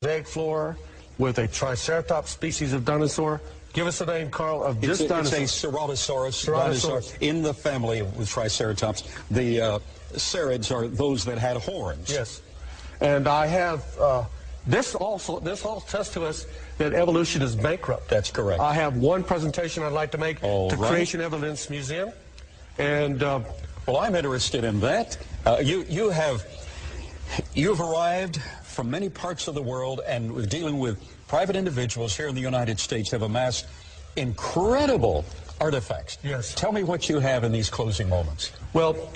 mosaic floor with a triceratops species of dinosaur. Give us a name, Carl, of this dinosaur. It's a Ceratosaurus dinosaur in the family with Triceratops. The cerids are those that had horns. Yes. And I have, this all tests to us that evolution is bankrupt. That's correct. I have one presentation I'd like to make to Creation Evidence Museum. And, well, I'm interested in that. You've arrived from many parts of the world, and we're dealing with private individuals here in the United States have amassed incredible artifacts. Yes. Tell me what you have in these closing moments. Well,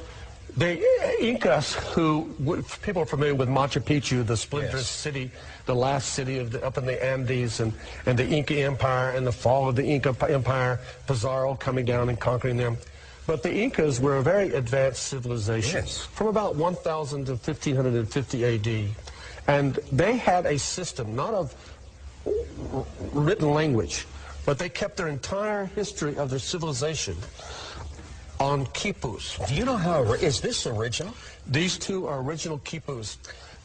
the Incas, people are familiar with Machu Picchu, the splintered city, the last city up in the Andes, and the Inca Empire and the fall of the Inca Empire, Pizarro coming down and conquering them. But the Incas were a very advanced civilization from about 1000 to 1550 AD. And they had a system, not of written language, but they kept their entire history of their civilization on quipus. Do you know how, is this original? These two are original quipus.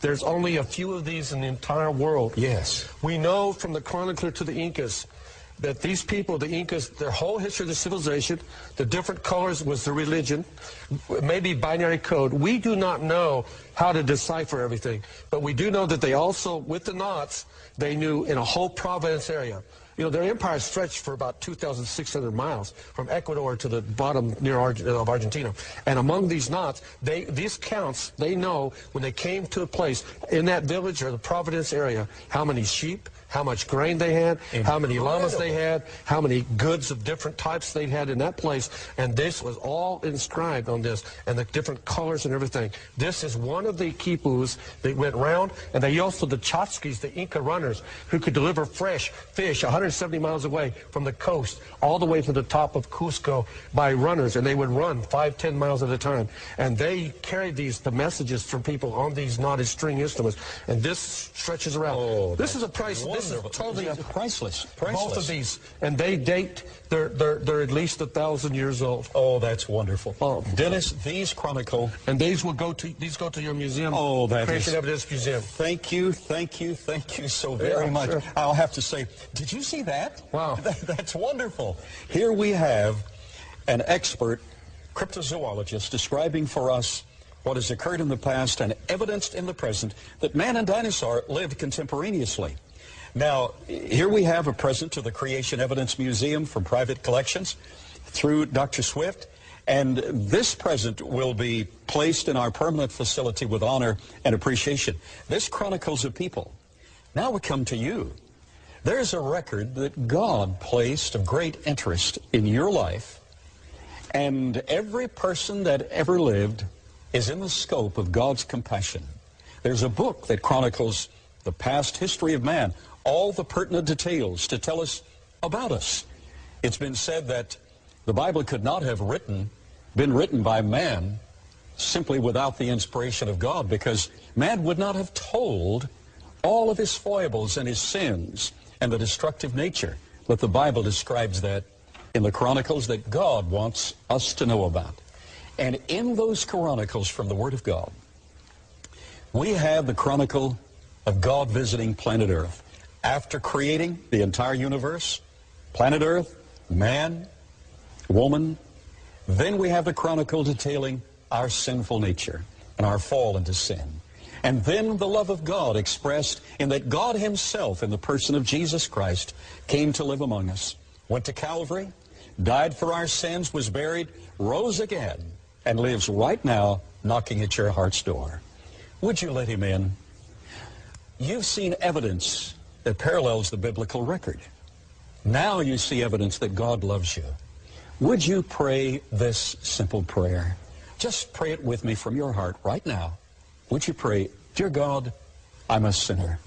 There's only a few of these in the entire world. Yes. We know from the chronicler to the Incas that these people, the Incas, their whole history of the civilization, the different colors was the religion, maybe binary code. We do not know how to decipher everything, but we do know that they also, with the knots, they knew in a whole province area. You know, their empire stretched for about 2,600 miles from Ecuador to the bottom of Argentina. And among these knots, these counts, they know when they came to a place in that village or the Providence area, how many sheep, how much grain they had, how many llamas they had, how many goods of different types they had in that place. And this was all inscribed on this, and the different colors and everything. This is one of the quipus that went round, and they also the Chotskis, the Inca runners, who could deliver fresh fish 170 miles away from the coast all the way to the top of Cusco by runners, and they would run 5-10 miles at a time. And they carried the messages from people on these knotted string instruments, and this stretches around. Oh, this is a price. This is totally priceless. Both of these, and they date. They're at least 1,000 years old. Oh, that's wonderful. Oh, Dennis, these chronicle, and these go to your museum. Oh, that Creation is Evidence Museum. Thank you so very much. Sure. I'll have to say, did you see that? Wow, that's wonderful. Here we have an expert cryptozoologist describing for us what has occurred in the past and evidenced in the present that man and dinosaur lived contemporaneously. Now, here we have a present to the Creation Evidence Museum from private collections through Dr. Swift, and this present will be placed in our permanent facility with honor and appreciation. This chronicles a people. Now we come to you. There's a record that God placed of great interest in your life, and every person that ever lived is in the scope of God's compassion. There's a book that chronicles the past history of man, all the pertinent details to tell us about us. It's been said that the Bible could not have been written by man simply without the inspiration of God, because man would not have told all of his foibles and his sins and the destructive nature. But the Bible describes that in the chronicles that God wants us to know about. And in those chronicles from the Word of God, we have the chronicle of God visiting planet Earth. After creating the entire universe, planet Earth, man, woman, then we have the chronicle detailing our sinful nature and our fall into sin. And then the love of God expressed in that God himself, in the person of Jesus Christ, came to live among us, went to Calvary, died for our sins, was buried, rose again, and lives right now knocking at your heart's door. Would you let him in? You've seen evidence that parallels the biblical record. Now you see evidence that God loves you. Would you pray this simple prayer? Just pray it with me from your heart right now. Would you pray, Dear God, I'm a sinner.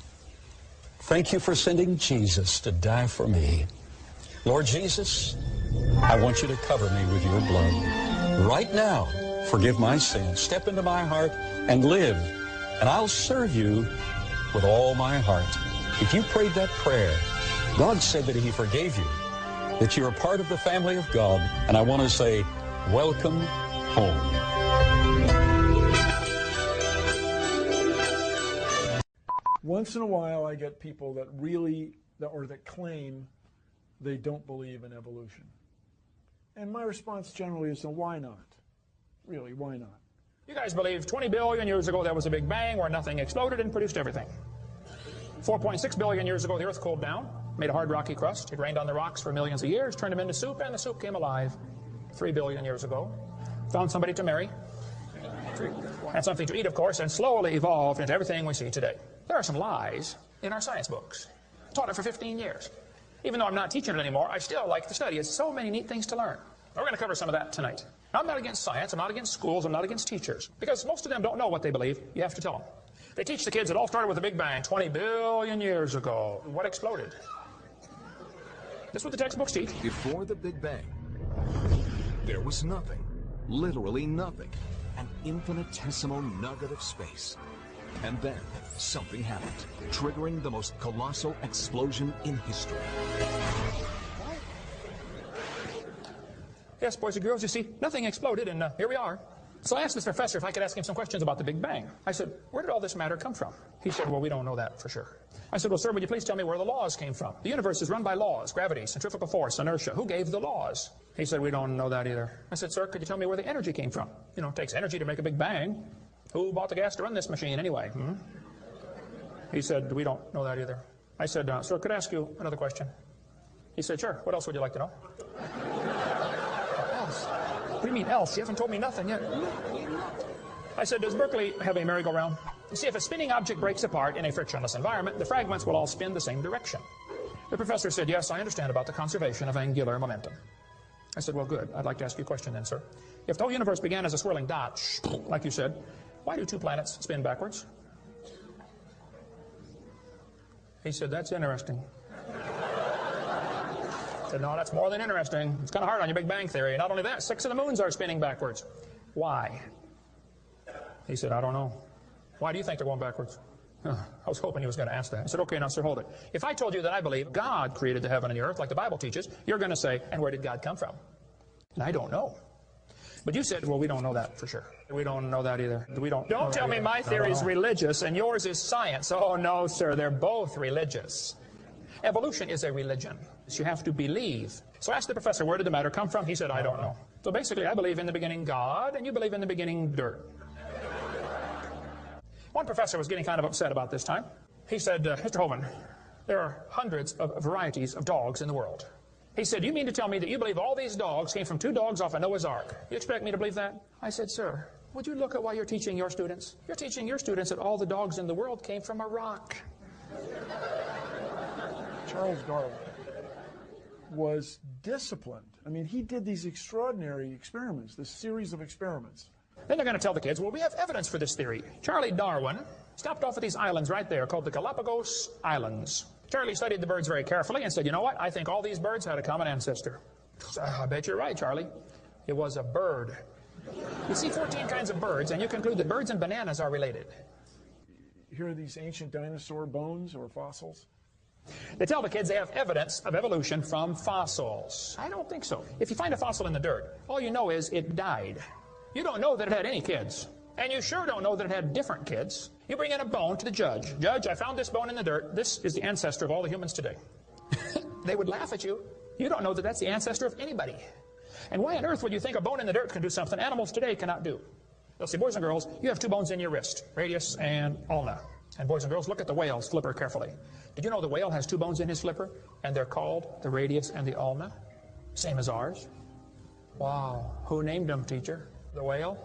Thank you for sending Jesus to die for me. Lord Jesus, I want you to cover me with your blood. Right now, forgive my sins. Step into my heart and live. And I'll serve you with all my heart. If you prayed that prayer, God said that he forgave you, that you're a part of the family of God, and I want to say, welcome home. once in a while I get people that really, or that claim they don't believe in evolution. And my response generally is, why not? Really, why not? You guys believe 20 billion years ago there was a big bang where nothing exploded and produced everything. 4.6 billion years ago the Earth cooled down, made a hard rocky crust. It rained on the rocks for millions of years, turned them into soup, and the soup came alive 3 billion years ago. Found somebody to marry, and something to eat, of course, and slowly evolved into everything we see today. There are some lies in our science books. I taught it for 15 years. Even though I'm not teaching it anymore, I still like to study. It's so many neat things to learn. We're going to cover some of that tonight. Now, I'm not against science, I'm not against schools, I'm not against teachers, because most of them don't know what they believe. You have to tell them. They teach the kids it all started with a big bang 20 billion years ago. What exploded? This is what the textbooks teach. Before the Big Bang, there was nothing, literally nothing, an infinitesimal nugget of space. And then something happened, triggering the most colossal explosion in history. Yes, boys and girls, you see, nothing exploded, and here we are. So I asked this professor if I could ask him some questions about the Big Bang. I said, where did all this matter come from? He said, well, we don't know that for sure. I said, well, sir, would you please tell me where the laws came from? The universe is run by laws, gravity, centrifugal force, inertia. Who gave the laws? He said, we don't know that either. I said, sir, could you tell me where the energy came from? You know, it takes energy to make a Big Bang. Who bought the gas to run this machine anyway? He said, we don't know that either. I said, sir, could I ask you another question? He said, sure. What else would you like to know? Else? What do you mean else? You haven't told me nothing yet. I said, does Berkeley have a merry-go-round? You see, if a spinning object breaks apart in a frictionless environment, the fragments will all spin the same direction. The professor said, yes, I understand about the conservation of angular momentum. I said, well, good. I'd like to ask you a question then, sir. If the whole universe began as a swirling dot, like you said, why do two planets spin backwards? He said, that's interesting. I said, no, that's more than interesting. It's kind of hard on your Big Bang Theory. Not only that, 6 of the moons are spinning backwards. Why? He said, I don't know. Why do you think they're going backwards? I was hoping he was going to ask that. I said, okay, now, sir, hold it. If I told you that I believe God created the heaven and the earth, like the Bible teaches, you're going to say, and where did God come from? And I don't know. But you said, well, we don't know that for sure. We don't know that either. Don't tell me my theory is religious and yours is science. Oh, no, sir, they're both religious. Evolution is a religion. You have to believe. So I asked the professor, where did the matter come from? He said, I don't know. So basically, I believe in the beginning God, and you believe in the beginning dirt. One professor was getting kind of upset about this time. He said, Mr. Hovind, there are hundreds of varieties of dogs in the world. He said, you mean to tell me that you believe all these dogs came from 2 dogs off a Noah's Ark? You expect me to believe that? I said, sir, would you look at what you're teaching your students? You're teaching your students that all the dogs in the world came from a rock. Charles Darwin was disciplined. I mean, he did these extraordinary experiments, this series of experiments. Then they're going to tell the kids, well, we have evidence for this theory. Charlie Darwin stopped off at these islands right there called the Galapagos Islands. Charlie studied the birds very carefully and said, you know what? I think all these birds had a common ancestor. I bet you're right, Charlie. It was a bird. You see 14 kinds of birds, and you conclude that birds and bananas are related. Here are these ancient dinosaur bones or fossils. They tell the kids they have evidence of evolution from fossils. I don't think so. If you find a fossil in the dirt, all you know is it died. You don't know that it had any kids. And you sure don't know that it had different kids. You bring in a bone to the judge. Judge, I found this bone in the dirt. This is the ancestor of all the humans today. They would laugh at you. You don't know that that's the ancestor of anybody. And why on earth would you think a bone in the dirt can do something animals today cannot do? They'll say, boys and girls, you have 2 bones in your wrist, radius and ulna. And boys and girls, look at the whale's flipper carefully. Did you know the whale has 2 bones in his flipper? And they're called the radius and the ulna? Same as ours. Wow. Who named them, teacher? The whale?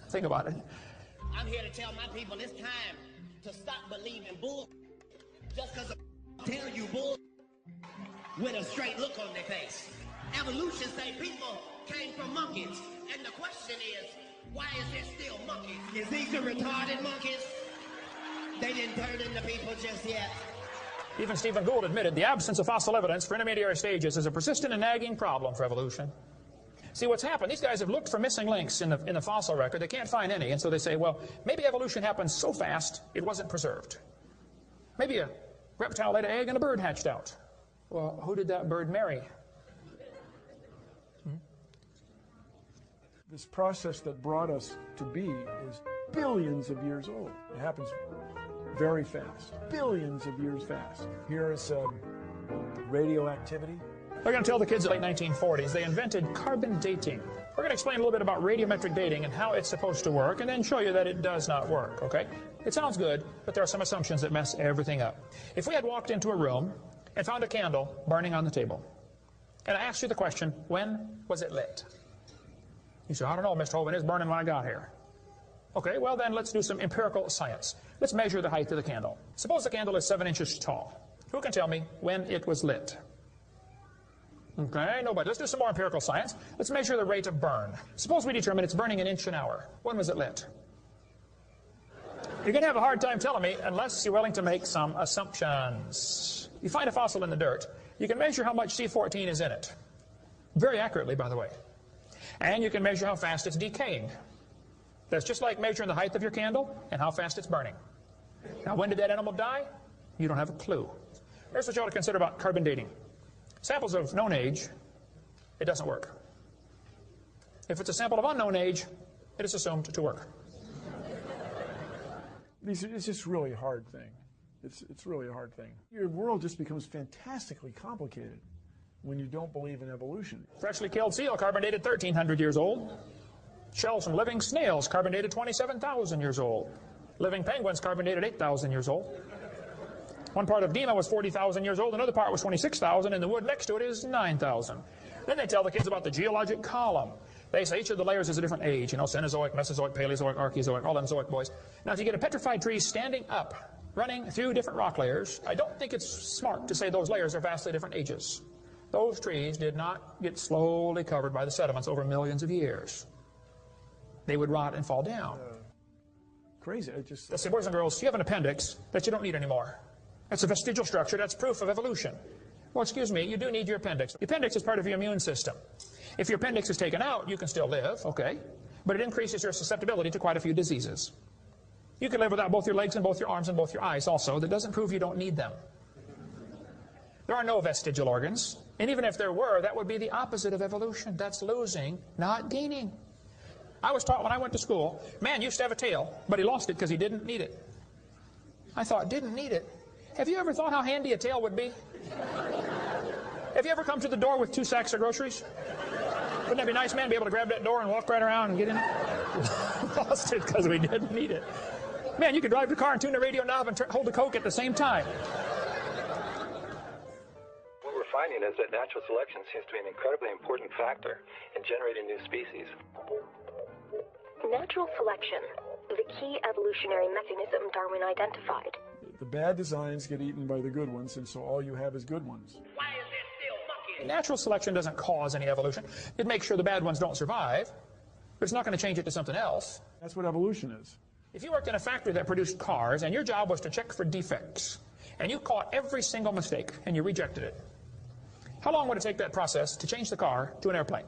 Think about it. I'm here to tell my people it's time to stop believing bull just because tell you bull with a straight look on their face. Evolution say people came from monkeys, and the question is, why is there still monkeys? Is these the retarded monkeys? They didn't turn into people just yet. Even Stephen Gould admitted the absence of fossil evidence for intermediary stages is a persistent and nagging problem for evolution. See, what's happened, these guys have looked for missing links in the fossil record. They can't find any, and so they say, well, maybe evolution happened so fast it wasn't preserved. Maybe a reptile laid an egg and a bird hatched out. Well, who did that bird marry? This process that brought us to be is billions of years old. It happens very fast, billions of years fast. Here is radioactivity. We're going to tell the kids in the late 1940s they invented carbon dating. We're going to explain a little bit about radiometric dating and how it's supposed to work, and then show you that it does not work, okay? It sounds good, but there are some assumptions that mess everything up. If we had walked into a room and found a candle burning on the table, and I asked you the question, when was it lit? You say, I don't know, Mr. Hovind, it's burning when I got here. Okay, well then let's do some empirical science. Let's measure the height of the candle. Suppose the candle is 7 inches tall. Who can tell me when it was lit? Okay, nobody. Let's do some more empirical science. Let's measure the rate of burn. Suppose we determine it's burning an inch an hour. When was it lit? You're going to have a hard time telling me unless you're willing to make some assumptions. You find a fossil in the dirt. You can measure how much C14 is in it. Very accurately, by the way. And you can measure how fast it's decaying. That's just like measuring the height of your candle and how fast it's burning. Now, when did that animal die? You don't have a clue. Here's what you ought to consider about carbon dating. Samples of known age, it doesn't work. If it's a sample of unknown age, it is assumed to work. It's just really a hard thing. It's really a hard thing. Your world just becomes fantastically complicated when you don't believe in evolution. Freshly killed seal, carbon dated 1,300 years old. Shells from living snails, carbon dated 27,000 years old. Living penguins, carbon dated 8,000 years old. One part of Dima was 40,000 years old, another part was 26,000, and the wood next to it is 9,000. Then they tell the kids about the geologic column. They say each of the layers is a different age, you know, Cenozoic, Mesozoic, Paleozoic, Archeozoic, all them zoic boys. Now, if you get a petrified tree standing up, running through different rock layers, I don't think it's smart to say those layers are vastly different ages. Those trees did not get slowly covered by the sediments over millions of years. They would rot and fall down. Crazy. I say, boys and girls, you have an appendix that you don't need anymore. That's a vestigial structure. That's proof of evolution. Well, excuse me, you do need your appendix. The appendix is part of your immune system. If your appendix is taken out, you can still live, okay, but it increases your susceptibility to quite a few diseases. You can live without both your legs and both your arms and both your eyes also. That doesn't prove you don't need them. There are no vestigial organs, and even if there were, that would be the opposite of evolution. That's losing, not gaining. I was taught when I went to school, man used to have a tail, but he lost it because he didn't need it. I thought, didn't need it? Have you ever thought how handy a tail would be? Have you ever come to the door with 2 sacks of groceries? Wouldn't that be nice, man, to be able to grab that door and walk right around and get in it? Lost it because we didn't need it. Man, you could drive the car and tune the radio knob and hold the Coke at the same time. What we're finding is that natural selection seems to be an incredibly important factor in generating new species. Natural selection, the key evolutionary mechanism Darwin identified. The bad designs get eaten by the good ones, and so all you have is good ones. Why is this still monkey? Natural selection doesn't cause any evolution. It makes sure the bad ones don't survive, but it's not going to change it to something else. That's what evolution is. If you worked in a factory that produced cars, and your job was to check for defects, and you caught every single mistake, and you rejected it, how long would it take that process to change the car to an airplane?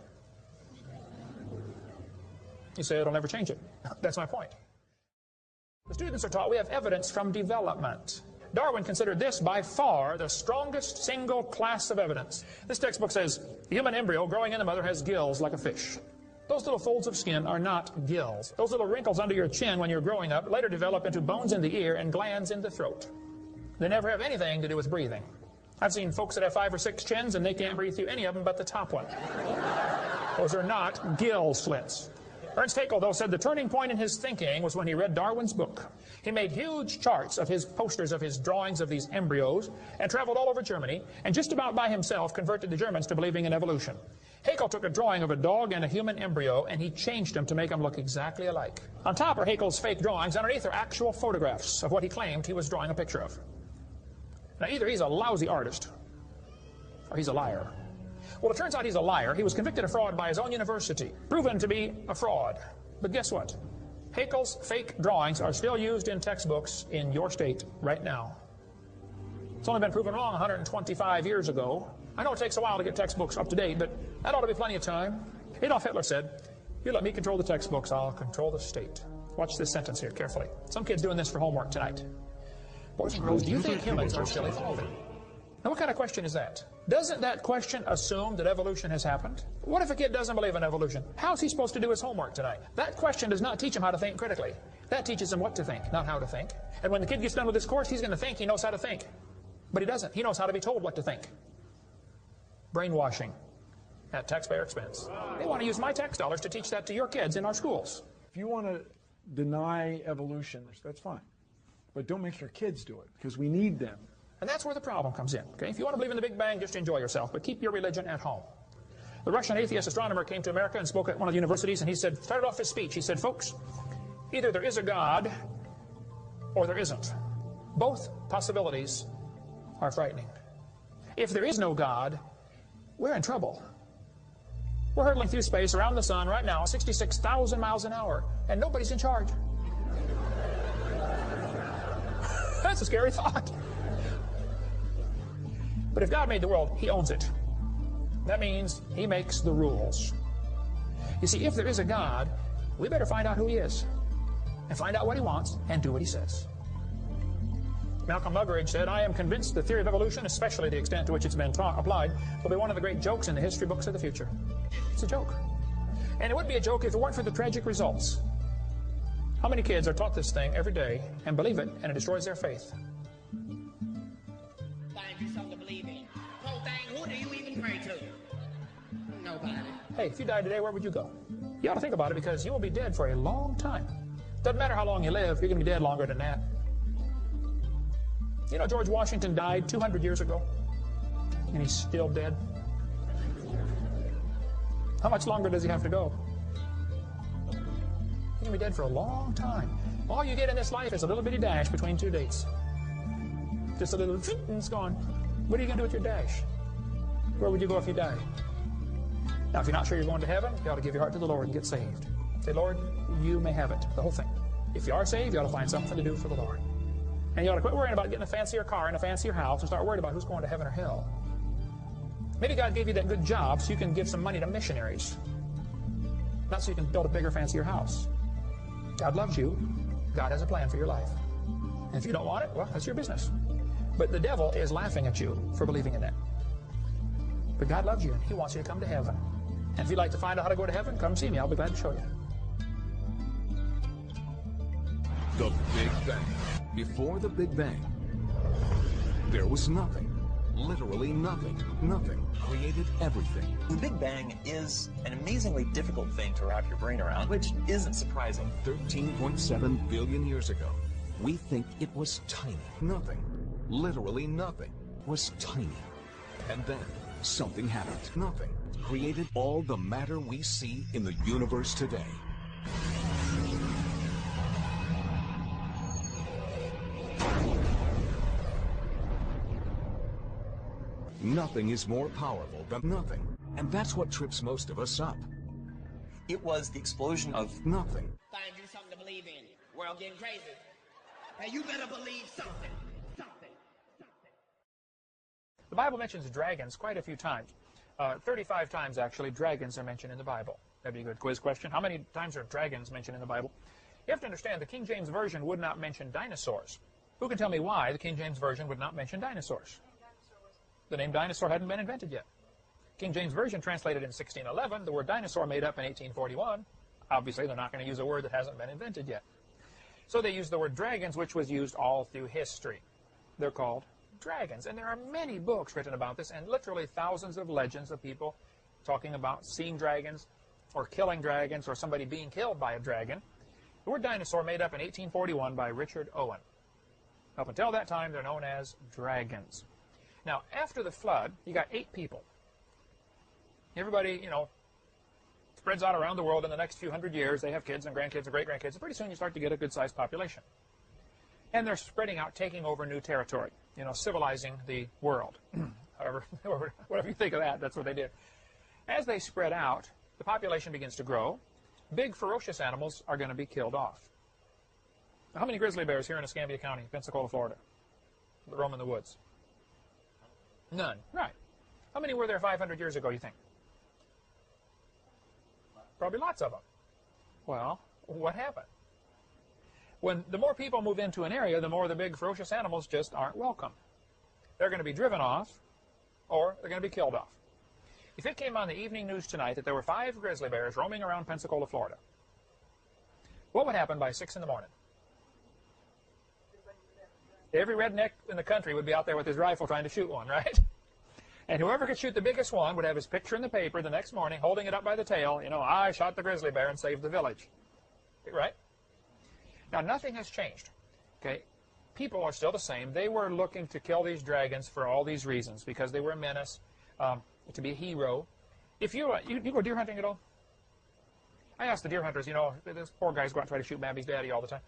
You say it'll never change it. That's my point. The students are taught we have evidence from development. Darwin considered this by far the strongest single class of evidence. This textbook says the human embryo growing in the mother has gills like a fish. Those little folds of skin are not gills. Those little wrinkles under your chin when you're growing up later develop into bones in the ear and glands in the throat. They never have anything to do with breathing. I've seen folks that have 5 or 6 chins and they can't breathe through any of them but the top one. Those are not gill slits. Ernst Haeckel, though, said the turning point in his thinking was when he read Darwin's book. He made huge charts of his posters of his drawings of these embryos and traveled all over Germany and just about by himself converted the Germans to believing in evolution. Haeckel took a drawing of a dog and a human embryo and he changed them to make them look exactly alike. On top are Haeckel's fake drawings. Underneath are actual photographs of what he claimed he was drawing a picture of. Now, either he's a lousy artist or he's a liar. Well, it turns out he's a liar. He was convicted of fraud by his own university, proven to be a fraud. But guess what? Haeckel's fake drawings are still used in textbooks in your state right now. It's only been proven wrong 125 years ago. I know it takes a while to get textbooks up to date, but that ought to be plenty of time. Adolf Hitler said, "You let me control the textbooks, I'll control the state." Watch this sentence here carefully. Some kid's doing this for homework tonight. Boys and girls, do you think humans are still evolving? Now, what kind of question is that? Doesn't that question assume that evolution has happened? What if a kid doesn't believe in evolution? How's he supposed to do his homework tonight? That question does not teach him how to think critically. That teaches him what to think, not how to think. And when the kid gets done with this course, he's going to think he knows how to think. But he doesn't. He knows how to be told what to think. Brainwashing at taxpayer expense. They want to use my tax dollars to teach that to your kids in our schools. If you want to deny evolution, that's fine. But don't make your kids do it, because we need them. And that's where the problem comes in. Okay? If you want to believe in the Big Bang, just enjoy yourself, but keep your religion at home. The Russian atheist astronomer came to America and spoke at one of the universities, and he started off his speech. He said, folks, either there is a God or there isn't. Both possibilities are frightening. If there is no God, we're in trouble. We're hurtling through space around the sun right now, 66,000 miles an hour, and nobody's in charge. That's a scary thought. But if God made the world, he owns it. That means he makes the rules. You see, if there is a God, we better find out who he is, and find out what he wants, and do what he says. Malcolm Muggeridge said, I am convinced the theory of evolution, especially the extent to which it's been applied, will be one of the great jokes in the history books of the future. It's a joke. And it would be a joke if it weren't for the tragic results. How many kids are taught this thing every day and believe it, and it destroys their faith? Find you something to believe in. Whole thing, who do you even pray to? Nobody. Hey, if you died today, where would you go? You ought to think about it, because you will be dead for a long time. Doesn't matter how long you live, you're going to be dead longer than that. You know, George Washington died 200 years ago, and he's still dead. How much longer does he have to go? He's going to be dead for a long time. All you get in this life is a little bitty dash between two dates. Just a little, and it's gone. What are you going to do with your dash? Where would you go if you died? Now, if you're not sure you're going to heaven, you ought to give your heart to the Lord and get saved. Say, Lord, you may have it, the whole thing. If you are saved, you ought to find something to do for the Lord. And you ought to quit worrying about getting a fancier car and a fancier house and start worried about who's going to heaven or hell. Maybe God gave you that good job so you can give some money to missionaries. Not so you can build a bigger, fancier house. God loves you. God has a plan for your life. And if you don't want it, well, that's your business. But the devil is laughing at you for believing in that. But God loves you, and he wants you to come to heaven. And if you'd like to find out how to go to heaven, come see me. I'll be glad to show you. The Big Bang. Before the Big Bang, there was nothing. Literally nothing. Nothing created everything. The Big Bang is an amazingly difficult thing to wrap your brain around, which isn't surprising. 13.7 billion years ago, we think it was tiny. Nothing. Literally nothing was tiny. And then something happened. Nothing created all the matter we see in the universe today. Nothing is more powerful than nothing. And that's what trips most of us up. It was the explosion of nothing. Find you something to believe in. World getting crazy. Now you better believe something. The Bible mentions dragons quite a few times. 35 times, actually, dragons are mentioned in the Bible. That'd be a good quiz question. How many times are dragons mentioned in the Bible? You have to understand, the King James Version would not mention dinosaurs. Who can tell me why the King James Version would not mention dinosaurs? The name dinosaur hadn't been invented yet. King James Version translated in 1611, the word dinosaur made up in 1841. Obviously, they're not going to use a word that hasn't been invented yet. So they used the word dragons, which was used all through history. They're called dragons. And there are many books written about this, and literally thousands of legends of people talking about seeing dragons or killing dragons or somebody being killed by a dragon. The word dinosaur made up in 1841 by Richard Owen. Up until that time, they're known as dragons. Now, after the flood, you got 8 people. Everybody, you know, spreads out around the world in the next few hundred years. They have kids and grandkids and great-grandkids. And pretty soon you start to get a good-sized population. And they're spreading out, taking over new territory, you know, civilizing the world. However, whatever you think of that, that's what they did. As they spread out, the population begins to grow. Big, ferocious animals are going to be killed off. Now, how many grizzly bears here in Escambia County, Pensacola, Florida, that roam in the woods? None. Right. How many were there 500 years ago, you think? Probably lots of them. Well, what happened? When the more people move into an area, the more the big, ferocious animals just aren't welcome. They're going to be driven off, or they're going to be killed off. If it came on the evening news tonight that there were 5 grizzly bears roaming around Pensacola, Florida, what would happen by 6 in the morning? Every redneck in the country would be out there with his rifle trying to shoot one, right? And whoever could shoot the biggest one would have his picture in the paper the next morning, holding it up by the tail. You know, I shot the grizzly bear and saved the village. Right? Now, nothing has changed. Okay? People are still the same. They were looking to kill these dragons for all these reasons, because they were a menace, to be a hero. If you go deer hunting at all? I ask the deer hunters, you know, this poor guys go out and try to shoot Babby's daddy all the time.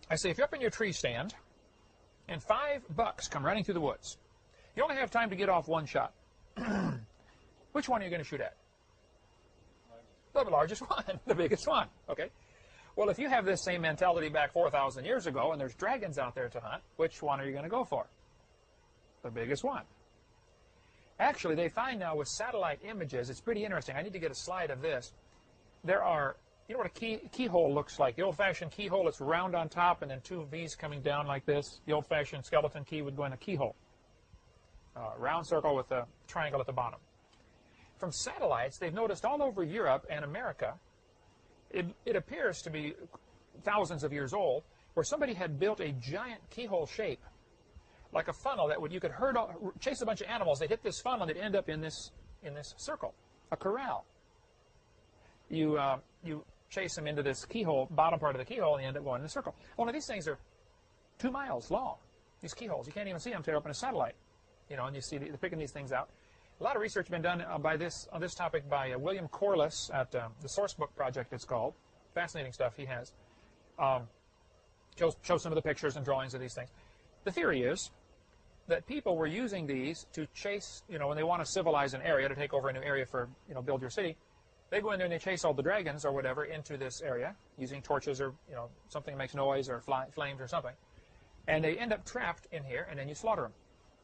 I say, if you're up in your tree stand and 5 bucks come running through the woods, you only have time to get off one shot. Which one are you going to shoot at? The largest one, the biggest one. Okay. Well, if you have this same mentality back 4,000 years ago and there's dragons out there to hunt, which one are you going to go for? The biggest one. Actually, they find now with satellite images, it's pretty interesting. I need to get a slide of this. There are, you know what a keyhole looks like? The old-fashioned keyhole, it's round on top and then 2 V's coming down like this. The old-fashioned skeleton key would go in a keyhole. Round circle with a triangle at the bottom. From satellites, they've noticed all over Europe and America, it appears to be thousands of years old, where somebody had built a giant keyhole shape, like a funnel that you could chase a bunch of animals. They'd hit this funnel and they'd end up in this circle, a corral. You chase them into this keyhole, bottom part of the keyhole, and you end up going in a circle. Well, now these things are 2 miles long. These keyholes, you can't even see them until you're up in a satellite. You know, and you see they're picking these things out. A lot of research has been done on this topic by William Corliss at the Sourcebook Project, it's called. Fascinating stuff he has. Shows some of the pictures and drawings of these things. The theory is that people were using these to chase, you know, when they want to civilize an area, to take over a new area for, you know, build your city, they go in there and they chase all the dragons or whatever into this area using torches or, you know, something that makes noise or flames or something. And they end up trapped in here, and then you slaughter them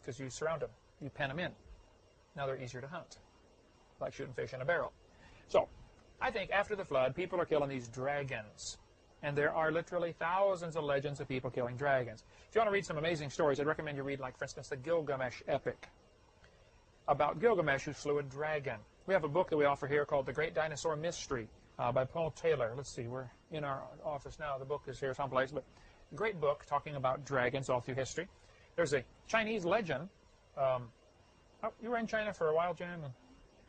because you surround them. You pen them in. Now they're easier to hunt, like shooting fish in a barrel. So, I think after the flood, people are killing these dragons. And there are literally thousands of legends of people killing dragons. If you want to read some amazing stories, I'd recommend you read, like, for instance, the Gilgamesh epic, about Gilgamesh who slew a dragon. We have a book that we offer here called The Great Dinosaur Mystery by Paul Taylor. Let's see, we're in our office now. The book is here someplace, but a great book talking about dragons all through history. There's a Chinese legend. You were in China for a while, Jan?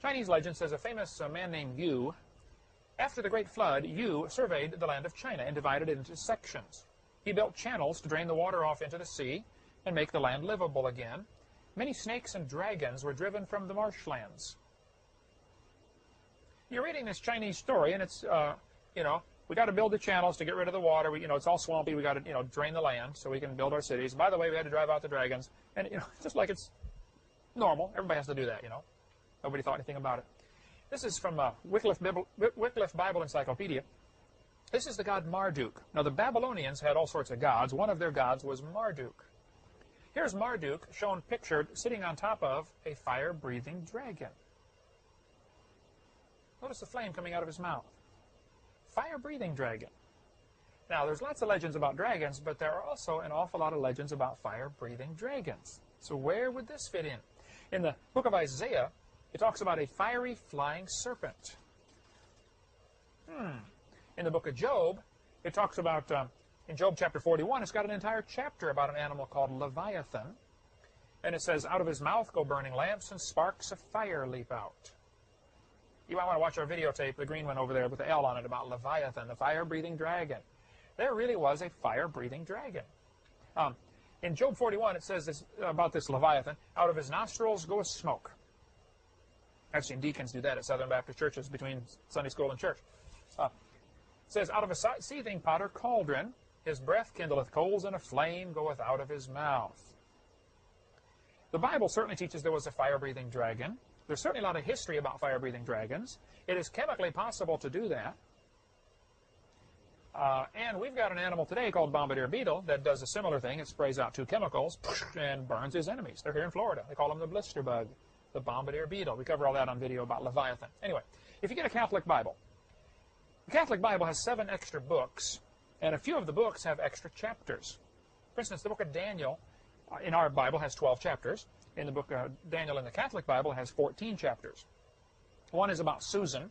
Chinese legend says a famous man named Yu, after the Great Flood, Yu surveyed the land of China and divided it into sections. He built channels to drain the water off into the sea and make the land livable again. Many snakes and dragons were driven from the marshlands. You're reading this Chinese story, and it's, you know, we got to build the channels to get rid of the water. You know, it's all swampy. We got to, you know, drain the land so we can build our cities. By the way, we had to drive out the dragons, and, you know, just like it's normal. Everybody has to do that, you know. Nobody thought anything about it. This is from Wycliffe Bible Encyclopedia. This is the god Marduk. Now, the Babylonians had all sorts of gods. One of their gods was Marduk. Here's Marduk shown pictured sitting on top of a fire-breathing dragon. Notice the flame coming out of his mouth. Fire-breathing dragon. Now, there's lots of legends about dragons, but there are also an awful lot of legends about fire-breathing dragons. So where would this fit in? In the book of Isaiah, it talks about a fiery flying serpent. In the book of Job, it talks about, in Job chapter 41, it's got an entire chapter about an animal called Leviathan. And it says, out of his mouth go burning lamps and sparks of fire leap out. You might want to watch our videotape, the green one over there with the L on it, about Leviathan, the fire-breathing dragon. There really was a fire-breathing dragon. In Job 41, it says this, about this Leviathan, out of his nostrils goes smoke. I've seen deacons do that at Southern Baptist churches between Sunday school and church. It says, out of a seething pot or cauldron, his breath kindleth coals, and a flame goeth out of his mouth. The Bible certainly teaches there was a fire-breathing dragon. There's certainly a lot of history about fire-breathing dragons. It is chemically possible to do that. And we've got an animal today called bombardier beetle that does a similar thing. It sprays out 2 chemicals and burns his enemies. They're here in Florida. They call them the blister bug, the bombardier beetle. We cover all that on video about Leviathan. Anyway, if you get a Catholic Bible, the Catholic Bible has 7 extra books, and a few of the books have extra chapters. For instance, the book of Daniel in our Bible has 12 chapters. In the book of Daniel in the Catholic Bible has 14 chapters. One is about Susanna,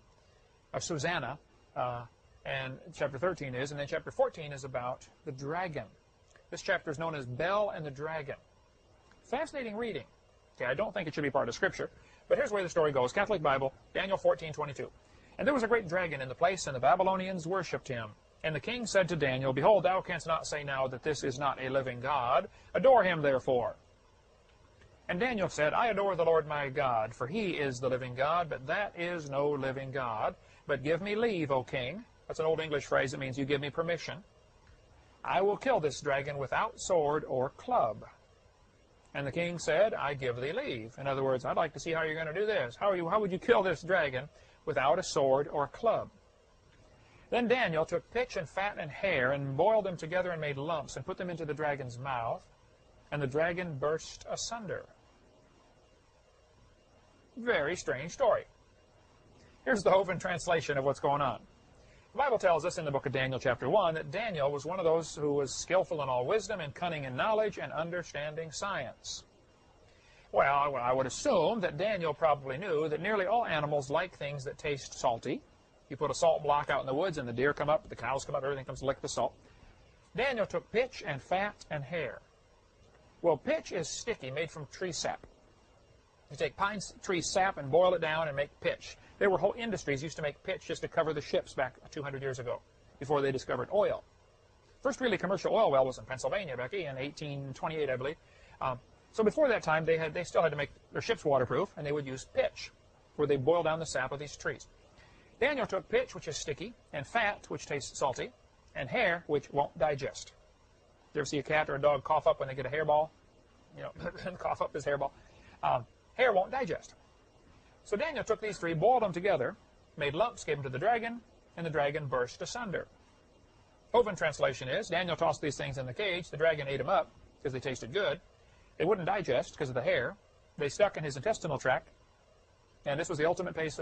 and chapter 13 is, and then chapter 14 is about the dragon. This chapter is known as Bel and the Dragon. Fascinating reading. Okay, I don't think it should be part of Scripture, but here's where the story goes. Catholic Bible, Daniel 14:22. And there was a great dragon in the place, and the Babylonians worshipped him. And the king said to Daniel, Behold, thou canst not say now that this is not a living God. Adore him, therefore. And Daniel said, I adore the Lord my God, for he is the living God, but that is no living God. But give me leave, O king. That's an old English phrase that means you give me permission. I will kill this dragon without sword or club. And the king said, I give thee leave. In other words, I'd like to see how you're going to do this. How would you kill this dragon without a sword or club? Then Daniel took pitch and fat and hair and boiled them together and made lumps and put them into the dragon's mouth, and the dragon burst asunder. Very strange story. Here's the Hovind translation of what's going on. The Bible tells us in the book of Daniel chapter 1 that Daniel was one of those who was skillful in all wisdom and cunning in knowledge and understanding science. Well, I would assume that Daniel probably knew that nearly all animals like things that taste salty. You put a salt block out in the woods and the deer come up, the cows come up, everything comes to lick the salt. Daniel took pitch and fat and hair. Well, pitch is sticky, made from tree sap. You take pine tree sap and boil it down and make pitch. There were whole industries used to make pitch just to cover the ships back 200 years ago, before they discovered oil. First really commercial oil well was in Pennsylvania, Becky, in 1828, I believe. So before that time, they still had to make their ships waterproof, and they would use pitch, where they boil down the sap of these trees. Daniel took pitch, which is sticky, and fat, which tastes salty, and hair, which won't digest. You ever see a cat or a dog cough up when they get a hairball? You know, cough up his hairball. Hair won't digest. So Daniel took these three, boiled them together, made lumps, gave them to the dragon, and the dragon burst asunder. Hovind translation is, Daniel tossed these things in the cage, the dragon ate them up because they tasted good. They wouldn't digest because of the hair. They stuck in his intestinal tract, and this was the ultimate case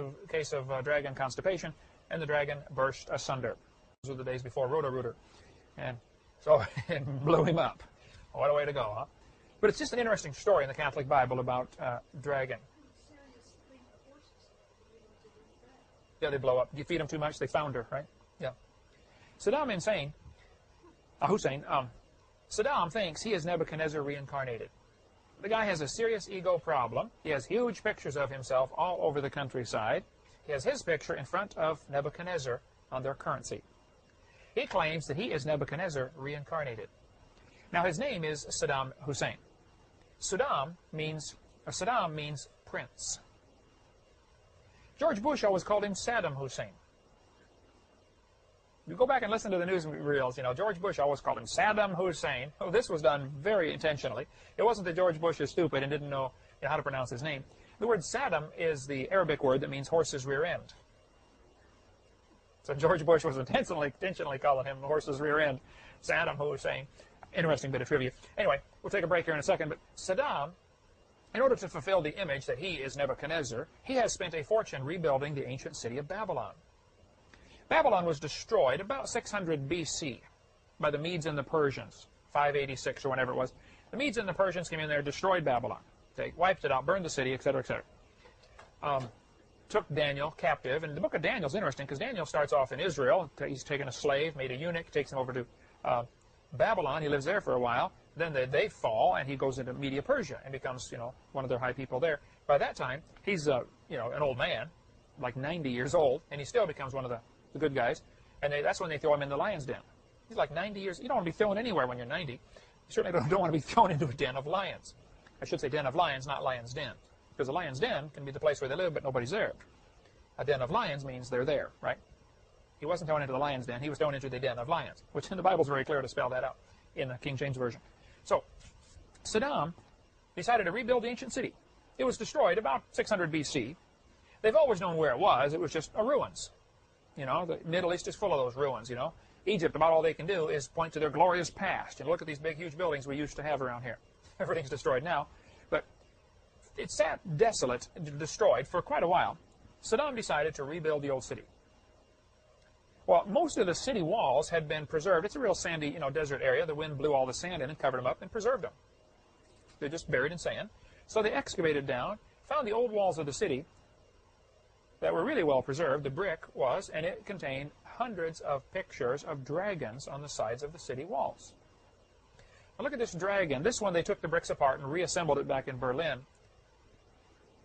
of dragon constipation, and the dragon burst asunder. Those were the days before Roto-Rooter. And so it blew him up. What a way to go, huh? But it's just an interesting story in the Catholic Bible about dragon. Yeah, they blow up. You feed them too much, they founder, right? Yeah. Saddam Hussein thinks he is Nebuchadnezzar reincarnated. The guy has a serious ego problem. He has huge pictures of himself all over the countryside. He has his picture in front of Nebuchadnezzar on their currency. He claims that he is Nebuchadnezzar reincarnated. Now his name is Saddam Hussein. Saddam means prince. George Bush always called him Saddam Hussein. You go back and listen to the newsreels, George Bush always called him Saddam Hussein. Oh, this was done very intentionally. It wasn't that George Bush is stupid and didn't know how to pronounce his name. The word Saddam is the Arabic word that means horse's rear end. So George Bush was intentionally calling him horse's rear end, Saddam Hussein. Interesting bit of trivia. Anyway, we'll take a break here in a second, but Saddam, in order to fulfill the image that he is Nebuchadnezzar, he has spent a fortune rebuilding the ancient city of Babylon. Babylon was destroyed about 600 BC by the Medes and the Persians, 586 or whenever it was. The Medes and the Persians came in there, destroyed Babylon. They wiped it out, burned the city, etc., etc. Took Daniel captive, and the book of Daniel is interesting because Daniel starts off in Israel. He's taken a slave, made a eunuch, takes him over to Babylon. He lives there for a while. Then they fall, and he goes into Media Persia and becomes, one of their high people there. By that time, he's, an old man, like 90 years old, and he still becomes one of the good guys. And that's when they throw him in the lion's den. He's like 90 years. You don't want to be thrown anywhere when you're 90. You certainly don't want to be thrown into a den of lions. I should say den of lions, not lion's den. Because a lion's den can be the place where they live, but nobody's there. A den of lions means they're there, right? He wasn't thrown into the lion's den. He was thrown into the den of lions, which in the Bible is very clear to spell that out in the King James Version. So Saddam decided to rebuild the ancient city. It was destroyed about 600 BC. They've always known where it was. It was just a ruins. The Middle East is full of those ruins, Egypt, about all they can do is point to their glorious past. Look at these big, huge buildings we used to have around here. Everything's destroyed now. But it sat desolate, destroyed for quite a while. Saddam decided to rebuild the old city. Well, most of the city walls had been preserved. It's a real sandy, desert area. The wind blew all the sand in and covered them up and preserved them. They're just buried in sand. So they excavated down, found the old walls of the city that were really well preserved. The brick was, and it contained hundreds of pictures of dragons on the sides of the city walls. Now look at this dragon. This one, they took the bricks apart and reassembled it back in Berlin.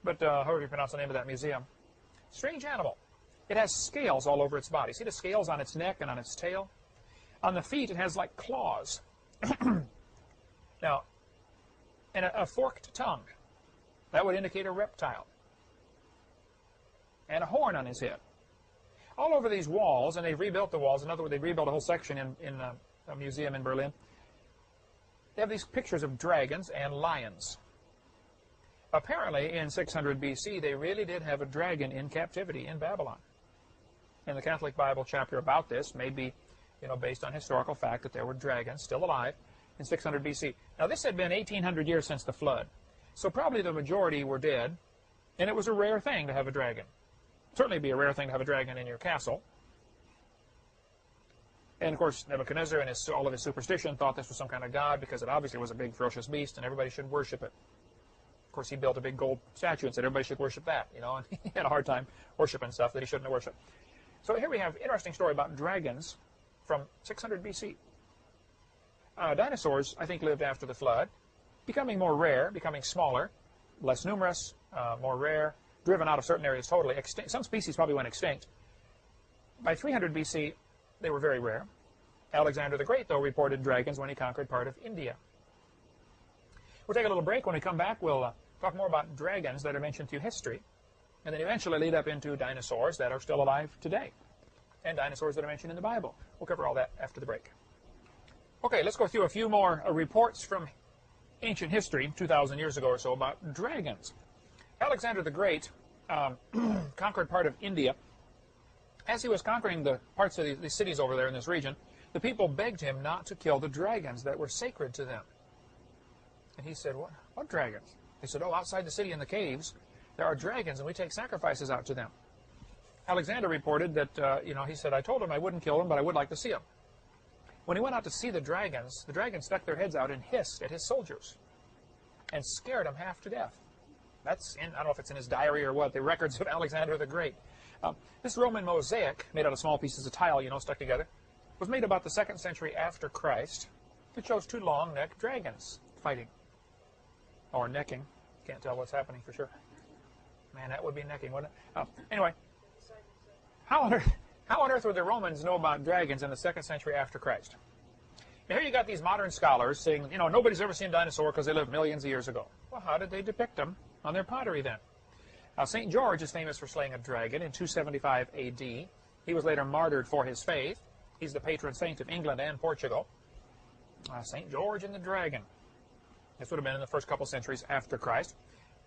But however you pronounce the name of that museum. Strange animal. It has scales all over its body. See the scales on its neck and on its tail? On the feet, it has like claws. Now, and a forked tongue. That would indicate a reptile. And a horn on his head. All over these walls, and they've rebuilt the walls. In other words, they've rebuilt a whole section in a museum in Berlin. They have these pictures of dragons and lions. Apparently, in 600 BC, they really did have a dragon in captivity in Babylon. In the Catholic Bible chapter about this, may be, based on historical fact that there were dragons still alive in 600 BC. Now, this had been 1,800 years since the flood, so probably the majority were dead, and it was a rare thing to have a dragon. Certainly be a rare thing to have a dragon in your castle. And, of course, Nebuchadnezzar and all of his superstition thought this was some kind of god because it obviously was a big, ferocious beast, and everybody should worship it. Of course, he built a big gold statue and said everybody should worship that, and he had a hard time worshiping stuff that he shouldn't have worshipped. So here we have an interesting story about dragons from 600 BC. Dinosaurs, I think, lived after the flood, becoming more rare, becoming smaller, less numerous, more rare, driven out of certain areas totally. Some species probably went extinct. By 300 BC, they were very rare. Alexander the Great, though, reported dragons when he conquered part of India. We'll take a little break. When we come back, we'll talk more about dragons that are mentioned through history, and then eventually lead up into dinosaurs that are still alive today, and dinosaurs that are mentioned in the Bible. We'll cover all that after the break. Okay, let's go through a few more reports from ancient history, 2,000 years ago or so, about dragons. Alexander the Great conquered part of India. As he was conquering the parts of the cities over there in this region, the people begged him not to kill the dragons that were sacred to them. And he said, what dragons? They said, outside the city in the caves, there are dragons, and we take sacrifices out to them. Alexander reported that, he said, I told him I wouldn't kill them, but I would like to see them. When he went out to see the dragons stuck their heads out and hissed at his soldiers and scared them half to death. That's I don't know if it's in his diary or what, the records of Alexander the Great. This Roman mosaic, made out of small pieces of tile, stuck together, was made about the 2nd century after Christ. It shows two long-necked dragons fighting. Or necking. Can't tell what's happening for sure. Man, that would be necking, wouldn't it? Anyway, how on earth would the Romans know about dragons in the 2nd century after Christ? Now, here you got these modern scholars saying, nobody's ever seen a dinosaur because they lived millions of years ago. Well, how did they depict them on their pottery then? St. George is famous for slaying a dragon in 275 AD. He was later martyred for his faith. He's the patron saint of England and Portugal. St. George and the dragon. This would have been in the first couple centuries after Christ.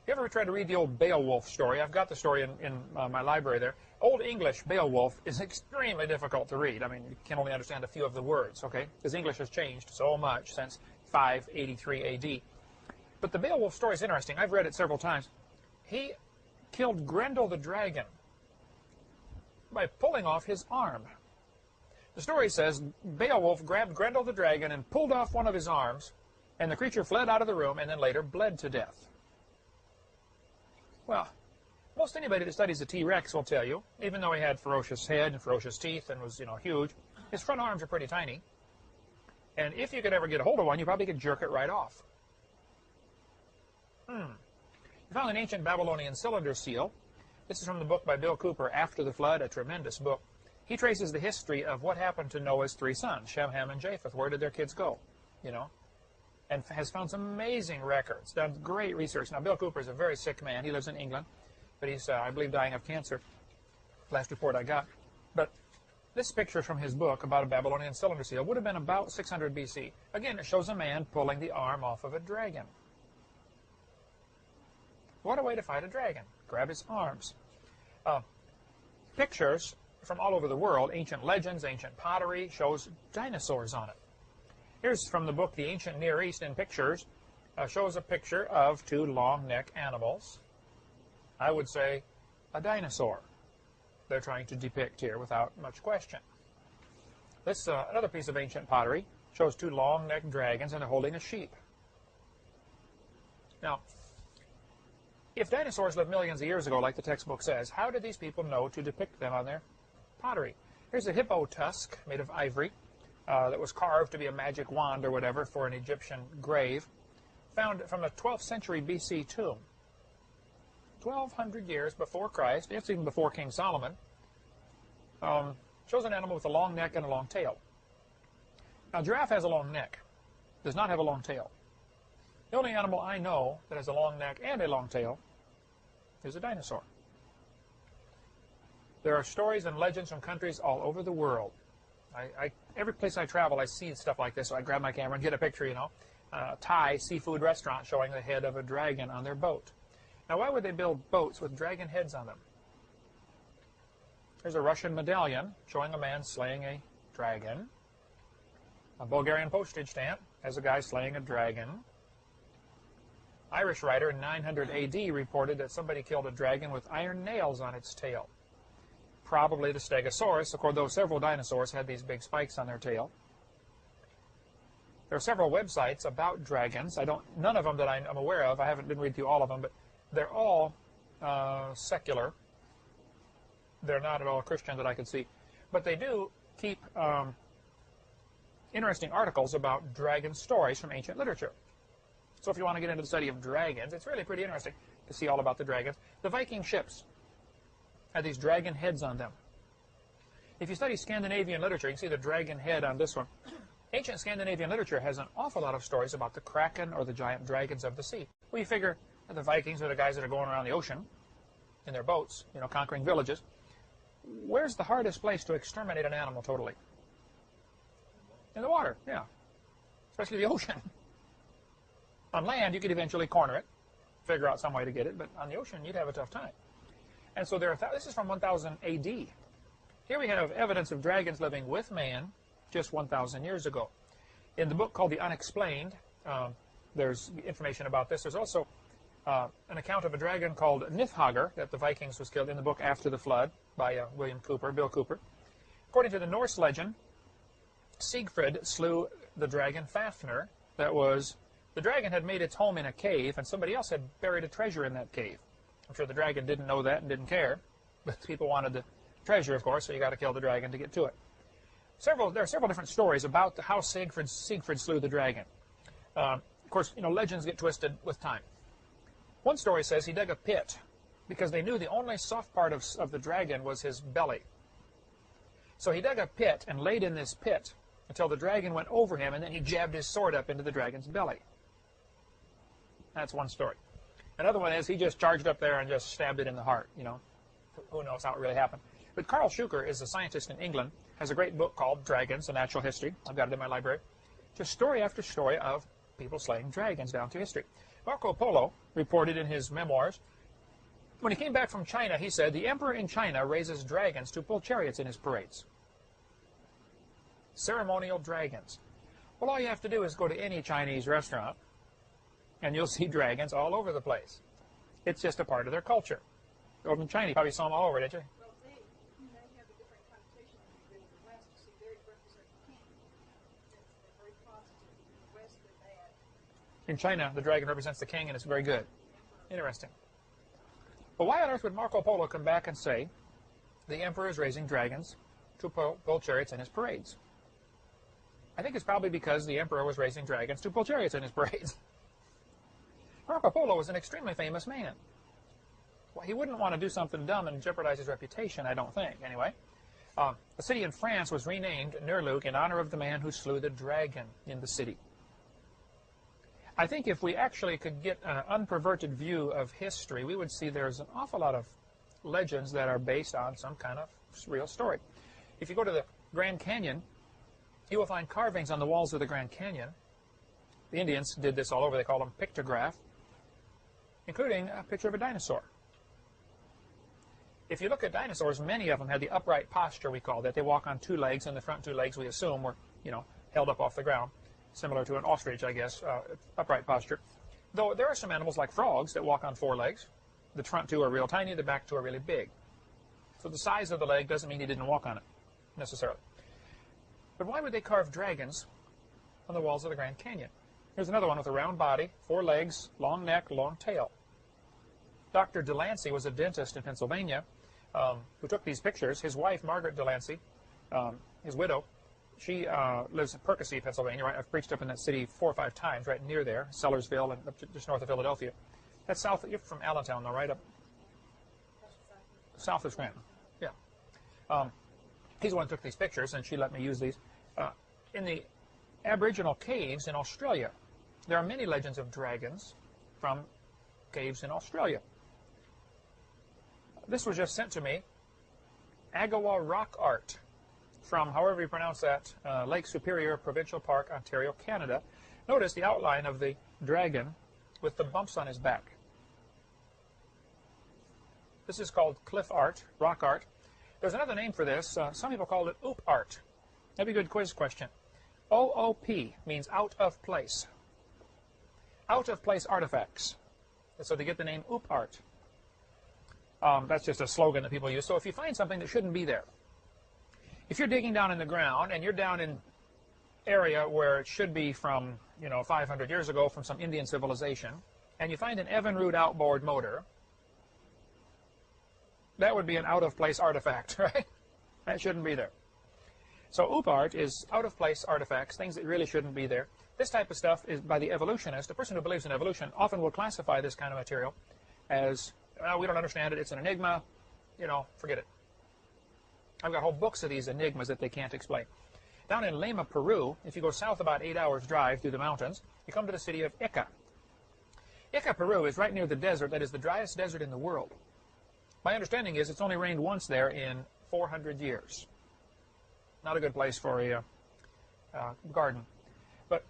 If you ever tried to read the old Beowulf story, I've got the story in my library there. Old English Beowulf is extremely difficult to read. I mean, you can only understand a few of the words, okay? Because English has changed so much since 583 AD. But the Beowulf story is interesting. I've read it several times. He killed Grendel the dragon by pulling off his arm. The story says Beowulf grabbed Grendel the dragon and pulled off one of his arms, and the creature fled out of the room and then later bled to death. Well, most anybody that studies the T-Rex will tell you, even though he had ferocious head and ferocious teeth and was, huge, his front arms are pretty tiny. And if you could ever get a hold of one, you probably could jerk it right off. You found an ancient Babylonian cylinder seal. This is from the book by Bill Cooper, After the Flood, a tremendous book. He traces the history of what happened to Noah's 3 sons, Shem, Ham, and Japheth. Where did their kids go? And has found some amazing records, done great research. Now, Bill Cooper is a very sick man. He lives in England, but he's, I believe, dying of cancer, last report I got. But this picture from his book about a Babylonian cylinder seal would have been about 600 BC. Again, it shows a man pulling the arm off of a dragon. What a way to fight a dragon. Grab his arms. Pictures from all over the world, ancient legends, ancient pottery, shows dinosaurs on it. Here's from the book The Ancient Near East in Pictures. Shows a picture of 2 long-necked animals. I would say a dinosaur. They're trying to depict here without much question. This another piece of ancient pottery shows 2 long-necked dragons, and they're holding a sheep. Now, if dinosaurs lived millions of years ago, like the textbook says, how did these people know to depict them on their pottery? Here's a hippo tusk made of ivory. that was carved to be a magic wand or whatever for an Egyptian grave, found from a 12th century BC tomb. 1,200 years before Christ, it's even before King Solomon, shows an animal with a long neck and a long tail. Now, giraffe has a long neck, does not have a long tail. The only animal I know that has a long neck and a long tail is a dinosaur. There are stories and legends from countries all over the world. Every place I travel, I see stuff like this, so I grab my camera and get a picture, you know. Thai seafood restaurant showing the head of a dragon on their boat. Now, why would they build boats with dragon heads on them? There's a Russian medallion showing a man slaying a dragon. A Bulgarian postage stamp has a guy slaying a dragon. Irish writer in 900 AD reported that somebody killed a dragon with iron nails on its tail. Probably the Stegosaurus, although several dinosaurs had these big spikes on their tail. There are several websites about dragons. None of them that I'm aware of. I didn't read through all of them, but they're all secular. They're not at all Christian that I can see. But they do keep interesting articles about dragon stories from ancient literature. So if you want to get into the study of dragons, it's really pretty interesting to see all about the dragons. The Viking ships had these dragon heads on them. If you study Scandinavian literature, you can see the dragon head on this one. Ancient Scandinavian literature has an awful lot of stories about the kraken or the giant dragons of the sea. Well, you figure the Vikings are the guys that are going around the ocean in their boats, you know, conquering villages. Where's the hardest place to exterminate an animal totally? In the water, yeah. Especially the ocean. On land, you could eventually corner it, figure out some way to get it, but on the ocean, you'd have a tough time. And so this is from 1000 AD. Here we have evidence of dragons living with man just 1,000 years ago. In the book called The Unexplained, there's information about this. There's also an account of a dragon called Nithhagar that the Vikings was killed in the book After the Flood by Bill Cooper. According to the Norse legend, Siegfried slew the dragon Fafnir. The dragon had made its home in a cave, and somebody else had buried a treasure in that cave. I'm sure the dragon didn't know that and didn't care, but people wanted the treasure, of course, so you got to kill the dragon to get to it. There are several different stories about how Siegfried slew the dragon. Of course, you know, legends get twisted with time. One story says he dug a pit because they knew the only soft part of the dragon was his belly. So he dug a pit and laid in this pit until the dragon went over him, and then he jabbed his sword up into the dragon's belly. That's one story. Another one is he just charged up there and just stabbed it in the heart. You know, who knows how it really happened. But Carl Schuker is a scientist in England, has a great book called Dragons, A Natural History. I've got it in my library. Just story after story of people slaying dragons down through history. Marco Polo reported in his memoirs, when he came back from China, he said, the emperor in China raises dragons to pull chariots in his parades. Ceremonial dragons. Well, all you have to do is go to any Chinese restaurant, and you'll see dragons all over the place. It's just a part of their culture. Over in China, you probably saw them all over, didn't you? Well, they have a different connotation than we do in the West. You see, they represent the king. They're very positive. In the West, they're bad. In China, the dragon represents the king, and it's very good. Interesting. But why on earth would Marco Polo come back and say the emperor is raising dragons to pull chariots in his parades? I think it's probably because the emperor was raising dragons to pull chariots in his parades. Marco Polo was an extremely famous man. Well, he wouldn't want to do something dumb and jeopardize his reputation, I don't think, anyway. A city in France was renamed Nerluc in honor of the man who slew the dragon in the city. I think if we actually could get an unperverted view of history, we would see there's an awful lot of legends that are based on some kind of real story. If you go to the Grand Canyon, you will find carvings on the walls of the Grand Canyon. The Indians did this all over. They call them pictograph, including a picture of a dinosaur. If you look at dinosaurs, many of them had the upright posture, we call that. They walk on two legs, and the front two legs, we assume, were, held up off the ground, similar to an ostrich, I guess, upright posture. Though there are some animals like frogs that walk on four legs. The front two are real tiny, the back two are really big. So the size of the leg doesn't mean he didn't walk on it, necessarily. But why would they carve dragons on the walls of the Grand Canyon? Here's another one with a round body, four legs, long neck, long tail. Dr. Delancey was a dentist in Pennsylvania who took these pictures. His wife, Margaret Delancey, his widow, She lives in Percy, Pennsylvania. Right, I've preached up in that city 4 or 5 times, right near there, Sellersville, and up just north of Philadelphia. That's south. You're from Allentown, though, right? Up south of Scranton. Yeah. He's the one who took these pictures, and she let me use these. In the Aboriginal caves in Australia, there are many legends of dragons from caves in Australia. This was just sent to me. Agawa rock art from, however you pronounce that, Lake Superior Provincial Park, Ontario, Canada. Notice the outline of the dragon with the bumps on his back. This is called cliff art, rock art. There's another name for this. Some people call it oop art. That'd be a good quiz question. OOP means out of place. Out of place artifacts. And so they get the name oop art. That's just a slogan that people use. So if you find something that shouldn't be there, if you're digging down in the ground and you're down in area where it should be from, 500 years ago from some Indian civilization, and you find an Evinrude outboard motor, that would be an out-of-place artifact, right? That shouldn't be there. So oop art is out-of-place artifacts, things that really shouldn't be there. This type of stuff is by the evolutionist. A person who believes in evolution often will classify this kind of material as, we don't understand it, it's an enigma, forget it. I've got whole books of these enigmas that they can't explain. Down in Lima, Peru, if you go south about 8 hours drive through the mountains, you come to the city of Ica. Ica, Peru is right near the desert that is the driest desert in the world. My understanding is it's only rained once there in 400 years. Not a good place for a garden. But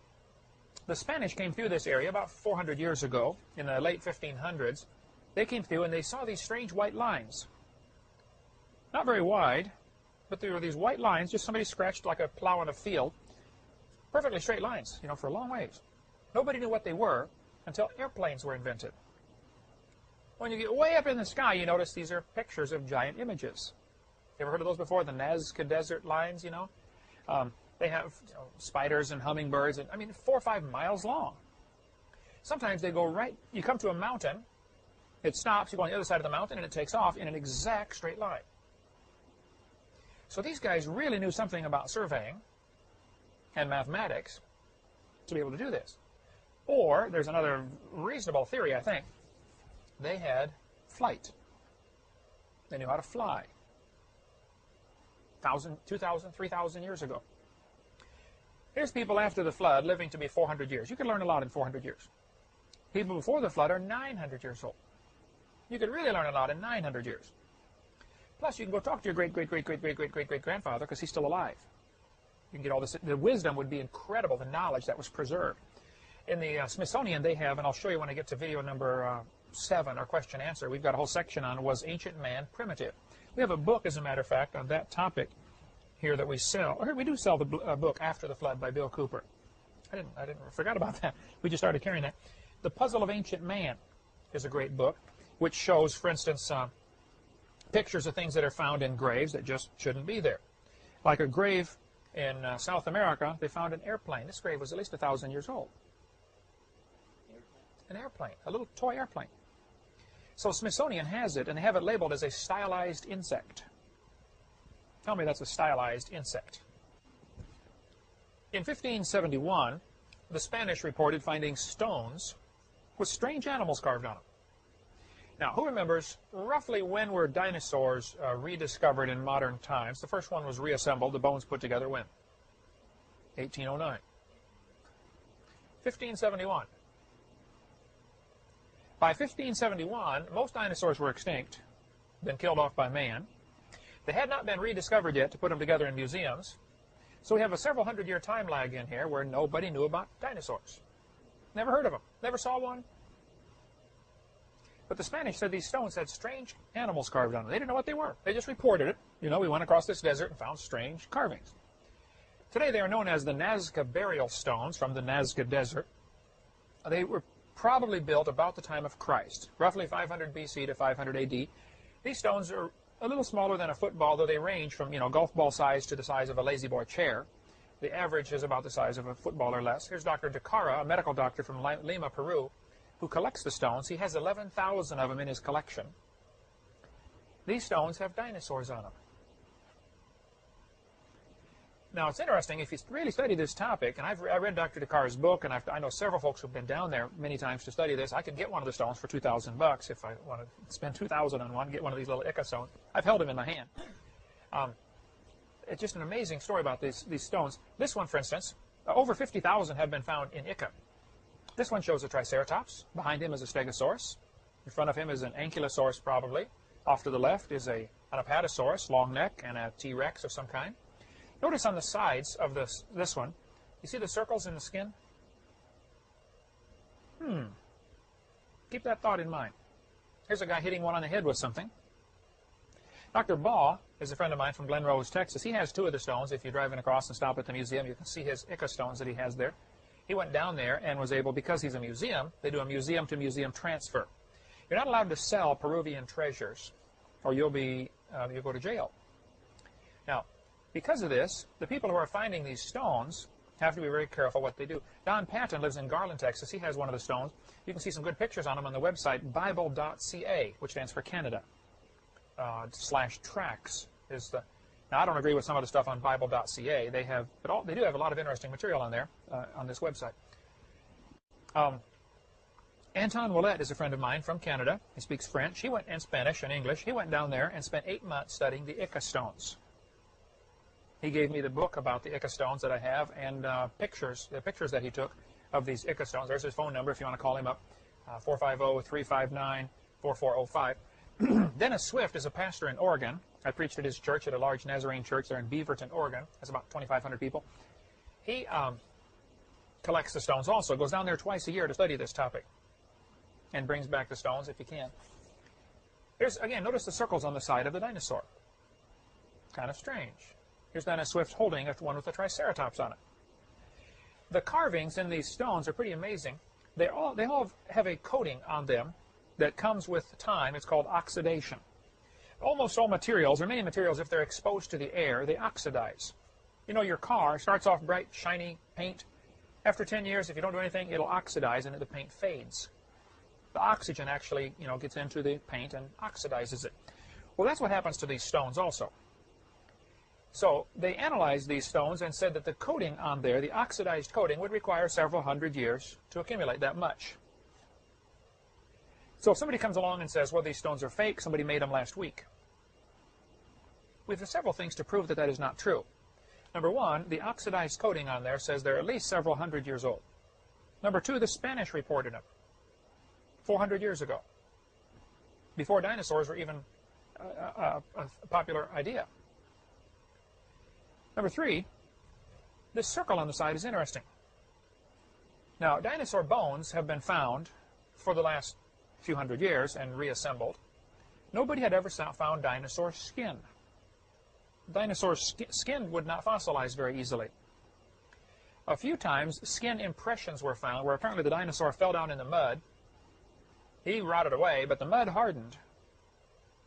the Spanish came through this area about 400 years ago, in the late 1500s. They came through and they saw these strange white lines. Not very wide, but there were these white lines, just somebody scratched like a plow in a field. Perfectly straight lines, for a long ways. Nobody knew what they were until airplanes were invented. When you get way up in the sky, you notice these are pictures of giant images. You ever heard of those before? The Nazca Desert lines, They have spiders and hummingbirds, and 4 or 5 miles long. Sometimes they go right, you come to a mountain, it stops, you go on the other side of the mountain, and it takes off in an exact straight line. So these guys really knew something about surveying and mathematics to be able to do this. Or, there's another reasonable theory, I think. They had flight. They knew how to fly. 1,000, 2,000, 3,000 years ago. Here's people after the flood living to be 400 years. You can learn a lot in 400 years. People before the flood are 900 years old. You could really learn a lot in 900 years. Plus, you can go talk to your great-great-great-great-great-great-great-grandfather because he's still alive. You can get all this. The wisdom would be incredible, the knowledge that was preserved. In the Smithsonian, they have, and I'll show you when I get to video number 7, our question-answer, we've got a whole section on, was ancient man primitive? We have a book, as a matter of fact, on that topic here that we sell. Or we do sell the book After the Flood by Bill Cooper. I forgot about that. We just started carrying that. The Puzzle of Ancient Man is a great book, which shows, for instance, pictures of things that are found in graves that just shouldn't be there. Like a grave in South America, they found an airplane. This grave was at least 1,000 years old. An airplane, a little toy airplane. So Smithsonian has it, and they have it labeled as a stylized insect. Tell me that's a stylized insect. In 1571, the Spanish reported finding stones with strange animals carved on them. Now, who remembers roughly when were dinosaurs rediscovered in modern times? The first one was reassembled, the bones put together when? 1809. 1571. By 1571, most dinosaurs were extinct, been killed off by man. They had not been rediscovered yet to put them together in museums. So we have a several hundred-year time lag in here where nobody knew about dinosaurs. Never heard of them. Never saw one. But the Spanish said these stones had strange animals carved on them. They didn't know what they were. They just reported it. We went across this desert and found strange carvings. Today they are known as the Nazca burial stones from the Nazca Desert. They were probably built about the time of Christ, roughly 500 BC to 500 AD. These stones are a little smaller than a football, though they range from, golf ball size to the size of a lazy boy chair. The average is about the size of a football or less. Here's Dr. Decara, a medical doctor from Lima, Peru, who collects the stones. He has 11,000 of them in his collection. These stones have dinosaurs on them. Now, it's interesting, if you really study this topic, and I read Dr. DeCar's book, and I know several folks who've been down there many times to study this. I could get one of the stones for $2,000 if I want to spend $2,000 on one, get one of these little Ica stones. I've held them in my hand. It's just an amazing story about these stones. This one, for instance, over 50,000 have been found in Ica. This one shows a Triceratops. Behind him is a Stegosaurus. In front of him is an Ankylosaurus, probably. Off to the left is an Apatosaurus, long neck, and a T-Rex of some kind. Notice on the sides of this one, you see the circles in the skin? Keep that thought in mind. Here's a guy hitting one on the head with something. Dr. Baugh is a friend of mine from Glen Rose, Texas. He has two of the stones. If you're driving across and stop at the museum, you can see his Ica stones that he has there. He went down there and was able, because he's a museum, they do a museum-to-museum transfer. You're not allowed to sell Peruvian treasures, or you'll go to jail. Now, because of this, the people who are finding these stones have to be very careful what they do. Don Patton lives in Garland, Texas. He has one of the stones. You can see some good pictures on them on the website, bible.ca, which stands for Canada. /tracks is the. Now, I don't agree with some of the stuff on bible.ca. They do have a lot of interesting material on there, on this website. Anton Ouellette is a friend of mine from Canada. He speaks French. He went, and Spanish and English. He went down there and spent 8 months studying the Ica stones. He gave me the book about the Ica stones that I have, and the pictures that he took of these Ica stones. There's his phone number if you want to call him up, 450-359-4405. Dennis Swift is a pastor in Oregon. I preached at his church, at a large Nazarene church there in Beaverton, Oregon. That's about 2,500 people. He collects the stones also, goes down there twice a year to study this topic, and brings back the stones if he can. Here's, again, notice the circles on the side of the dinosaur. Kind of strange. Here's Dennis Swift holding one with a Triceratops on it. The carvings in these stones are pretty amazing. They all have a coating on them that comes with time. It's called oxidation. Almost all materials, or many materials, if they're exposed to the air, they oxidize. You know, your car starts off bright, shiny paint. After 10 years, if you don't do anything, it'll oxidize and the paint fades. The oxygen actually, gets into the paint and oxidizes it. Well, that's what happens to these stones also. So they analyzed these stones and said that the coating on there, the oxidized coating, would require several hundred years to accumulate that much. So if somebody comes along and says, well, these stones are fake, somebody made them last week. We have several things to prove that that is not true. Number one, the oxidized coating on there says they're at least several hundred years old. Number two, the Spanish reported them 400 years ago, before dinosaurs were even a popular idea. Number three, this circle on the side is interesting. Now, dinosaur bones have been found for the last few hundred years and reassembled. Nobody had ever found dinosaur skin. Dinosaur skin would not fossilize very easily. A few times, skin impressions were found where apparently the dinosaur fell down in the mud. He rotted away, but the mud hardened,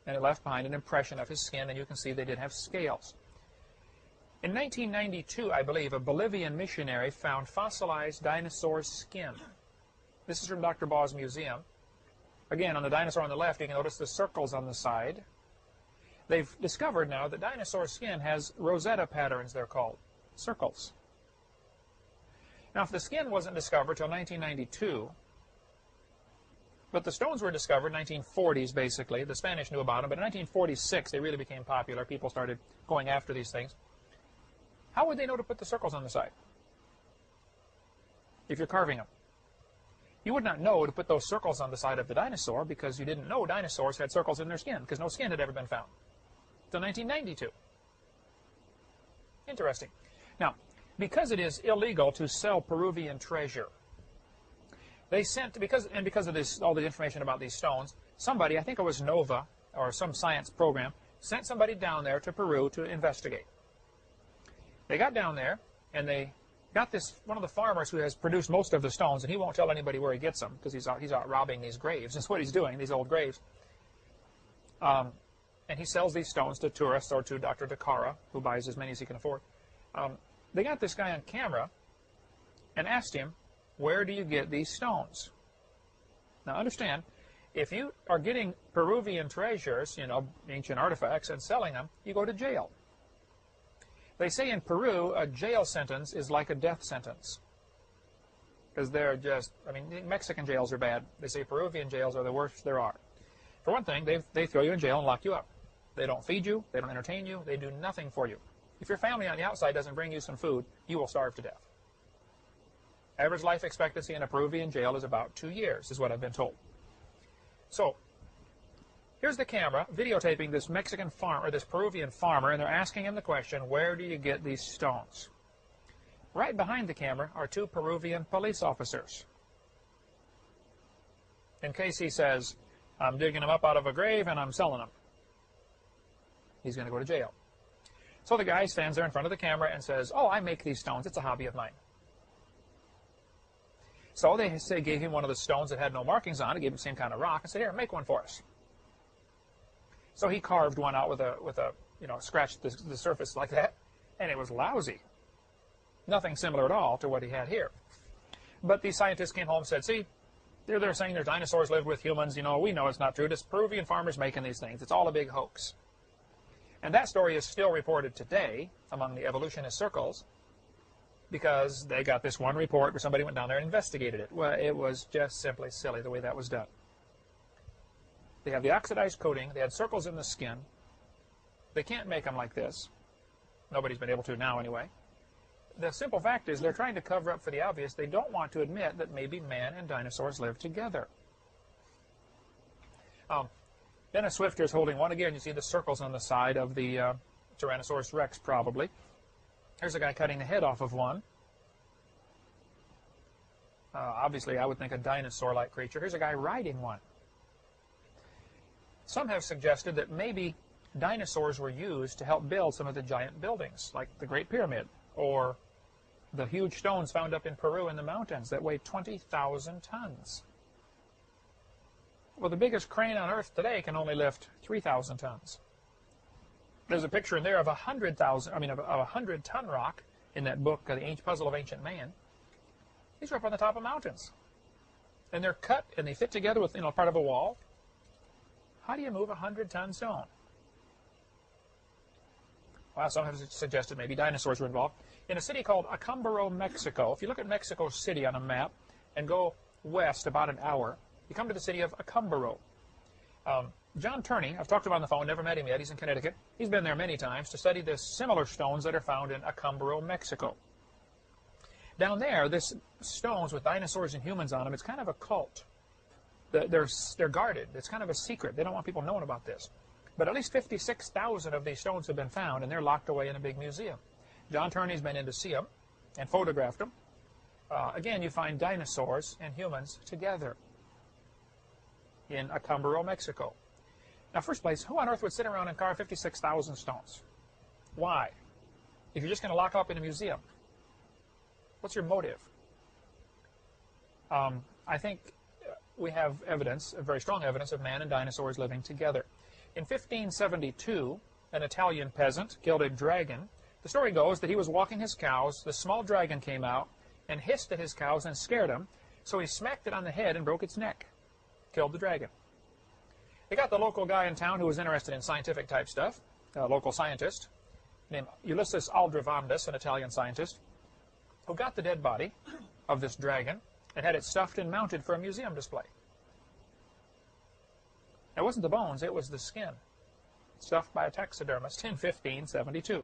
and it left behind an impression of his skin, and you can see they did have scales. In 1992, I believe, a Bolivian missionary found fossilized dinosaur skin. This is from Dr. Baugh's museum. Again, on the dinosaur on the left, you can notice the circles on the side. They've discovered now that dinosaur skin has Rosetta patterns, they're called, circles. Now, if the skin wasn't discovered till 1992, but the stones were discovered in 1940s, basically. The Spanish knew about them, but in 1946, they really became popular. People started going after these things. How would they know to put the circles on the side if you're carving them? You would not know to put those circles on the side of the dinosaur because you didn't know dinosaurs had circles in their skin, because no skin had ever been found until 1992. Interesting. Now, because it is illegal to sell Peruvian treasure, they sent, because of this, all the information about these stones, somebody, I think it was NOVA or some science program, sent somebody down there to Peru to investigate. They got down there, and they got one of the farmers who has produced most of the stones, and he won't tell anybody where he gets them, because he's out robbing these graves. That's what he's doing, these old graves. And he sells these stones to tourists or to Dr. DeCara, who buys as many as he can afford. They got this guy on camera and asked him, where do you get these stones? Now understand, if you are getting Peruvian treasures, ancient artifacts, and selling them, you go to jail. They say in Peru a jail sentence is like a death sentence. Because they're just, I mean, Mexican jails are bad. They say Peruvian jails are the worst there are. For one thing, they throw you in jail and lock you up. They don't feed you. They don't entertain you. They do nothing for you. If your family on the outside doesn't bring you some food, you will starve to death. Average life expectancy in a Peruvian jail is about 2 years, is what I've been told. So, here's the camera videotaping this Mexican farmer, or this Peruvian farmer, and they're asking him the question, where do you get these stones? Right behind the camera are 2 Peruvian police officers. In case he says, I'm digging them up out of a grave and I'm selling them, he's going to go to jail. So the guy stands there in front of the camera and says, oh, I make these stones. It's a hobby of mine. So they gave him one of the stones that had no markings on it, gave him the same kind of rock, and said, here, make one for us. So he carved one out with a scratched the surface like that, and it was lousy. Nothing similar at all to what he had here. But these scientists came home and said, see, they're saying their dinosaurs lived with humans. You know, we know it's not true. This Peruvian farmer's making these things. It's all a big hoax. And that story is still reported today among the evolutionist circles because they got this one report where somebody went down there and investigated it. Well, it was just simply silly the way that was done. They have the oxidized coating. They had circles in the skin. They can't make them like this. Nobody's been able to now anyway. The simple fact is they're trying to cover up for the obvious. They don't want to admit that maybe man and dinosaurs lived together. Dennis Swift here is holding one again. You see the circles on the side of the Tyrannosaurus Rex probably. Here's a guy cutting the head off of one. Obviously, I would think a dinosaur-like creature. Here's a guy riding one. Some have suggested that maybe dinosaurs were used to help build some of the giant buildings, like the Great Pyramid, or the huge stones found up in Peru in the mountains that weigh 20,000 tons. Well, the biggest crane on Earth today can only lift 3,000 tons. There's a picture in there of a 100-ton rock in that book, The Puzzle of Ancient Man. These are up on the top of mountains. And they're cut and they fit together with, part of a wall. How do you move a 100-ton stone? Well, some have suggested maybe dinosaurs were involved. In a city called Acámbaro, Mexico, if you look at Mexico City on a map and go west about an hour, you come to the city of Acámbaro. John Turney, I've talked to him on the phone, never met him yet. He's in Connecticut. He's been there many times to study the similar stones that are found in Acámbaro, Mexico. Down there, this stones with dinosaurs and humans on them, it's kind of a cult. They're guarded. It's kind of a secret. They don't want people knowing about this. But at least 56,000 of these stones have been found, and they're locked away in a big museum. John Turney's been in to see them and photographed them. Again, you find dinosaurs and humans together in Acámbaro, Mexico. Now, first place, who on earth would sit around and carve 56,000 stones? Why? If you're just going to lock them up in a museum, what's your motive? I think we have evidence, very strong evidence, of man and dinosaurs living together. In 1572, an Italian peasant killed a dragon. The story goes that he was walking his cows, the small dragon came out and hissed at his cows and scared them, so he smacked it on the head and broke its neck. Killed the dragon. They got the local guy in town who was interested in scientific type stuff, a local scientist named Ulysses Aldrovandus, an Italian scientist, who got the dead body of this dragon and had it stuffed and mounted for a museum display. It wasn't the bones, it was the skin, stuffed by a taxidermist in 1572.